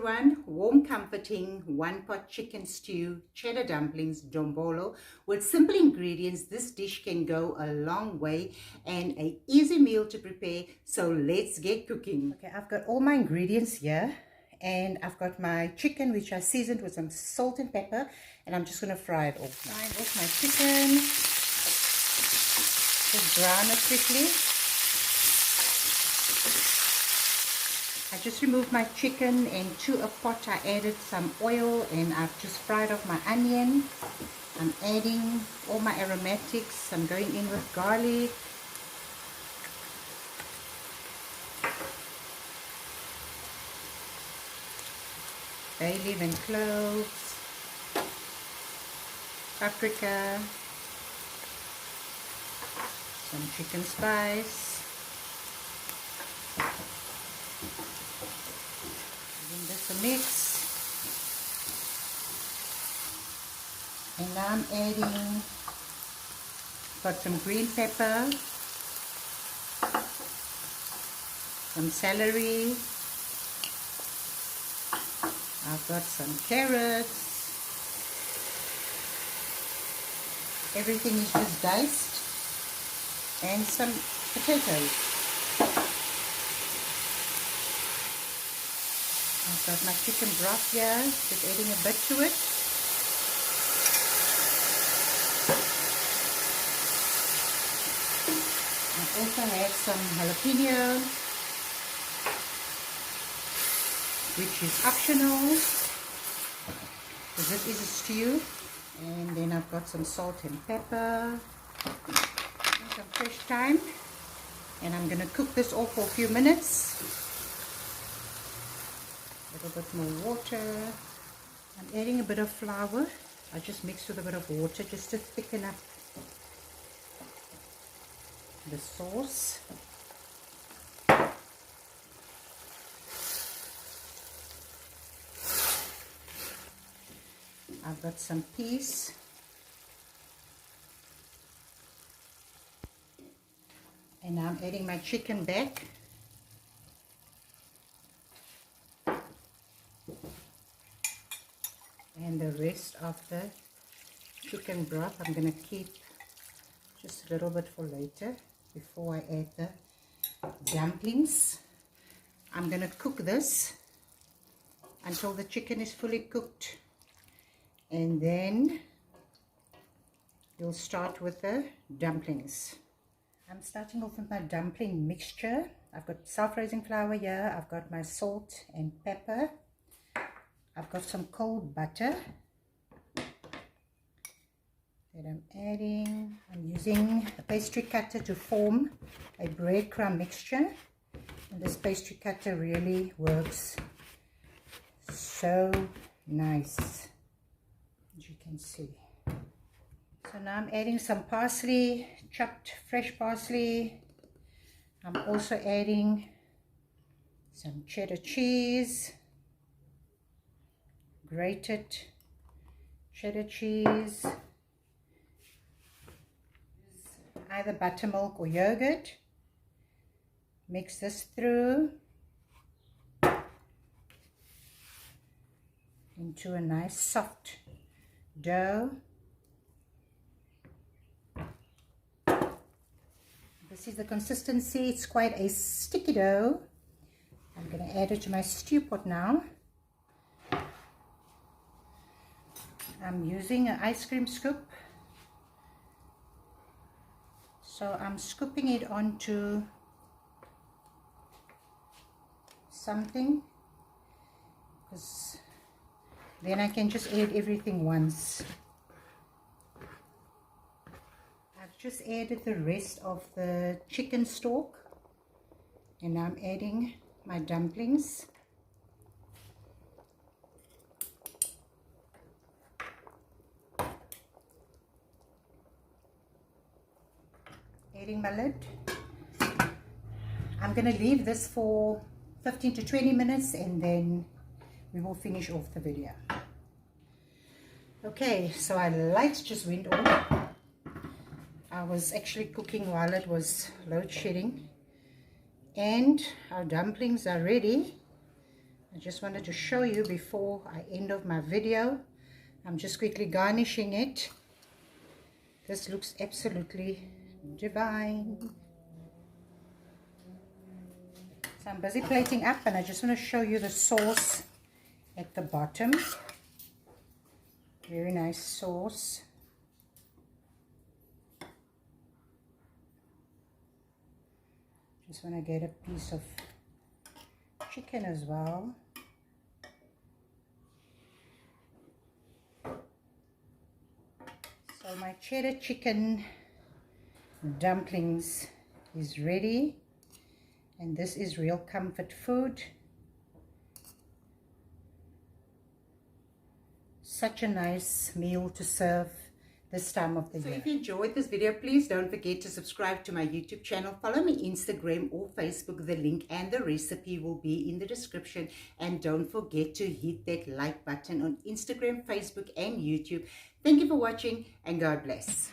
everyone, warm comforting one pot chicken stew, cheddar dumplings, dombolo. With simple ingredients, this dish can go a long way and an easy meal to prepare. So let's get cooking. Okay, I've got all my ingredients here and I've got my chicken which I seasoned with some salt and pepper, and I'm just going to fry it off. Frying off my chicken, just brown it quickly. I just removed my chicken, and to a pot I added some oil and I've just fried off my onion. I'm adding all my aromatics. I'm going in with garlic, bay leaf and cloves, paprika, some chicken spice. A mix, and now I'm adding, got some green pepper, some celery, I've got some carrots. Everything is just diced, and some potatoes. I've got my chicken broth here, just adding a bit to it. I also have some jalapeno, which is optional, because this is a stew. And then I've got some salt and pepper, and some fresh thyme. And I'm going to cook this all for a few minutes. A little bit more water. I'm adding a bit of flour. I just mixed with a bit of water just to thicken up the sauce. I've got some peas. And now I'm adding my chicken back. And the rest of the chicken broth I'm going to keep just a little bit for later, before I add the dumplings. I'm going to cook this until the chicken is fully cooked, and then you'll start with the dumplings. I'm starting off with my dumpling mixture. I've got self-raising flour here, I've got my salt and pepper, I've got some cold butter that I'm adding. I'm using a pastry cutter to form a breadcrumb mixture, and this pastry cutter really works so nice, as you can see. So now I'm adding some parsley, chopped fresh parsley. I'm also adding some cheddar cheese, grated cheddar cheese, either buttermilk or yogurt. Mix this through into a nice soft dough. This is the consistency. It's quite a sticky dough. I'm going to add it to my stew pot now. I'm using an ice cream scoop, so I'm scooping it onto something, because then I can just add everything once. I've just added the rest of the chicken stock, and now I'm adding my dumplings. Adding my lid. I'm going to leave this for 15 to 20 minutes and then we will finish off the video. Okay, so our lights just went on. I was actually cooking while it was load shedding, and our dumplings are ready. I just wanted to show you before I end of my video. I'm just quickly garnishing it. This looks absolutely divine. So I'm busy plating up, and I just want to show you the sauce at the bottom. Very nice sauce. Just want to get a piece of chicken as well. So my cheddar chicken dumplings is ready, and this is real comfort food. Such a nice meal to serve this time of the year. So if you enjoyed this video, please don't forget to subscribe to my YouTube channel. Follow me Instagram or Facebook. The link and the recipe will be in the description. And don't forget to hit that like button on Instagram, Facebook and YouTube. Thank you for watching, and God bless.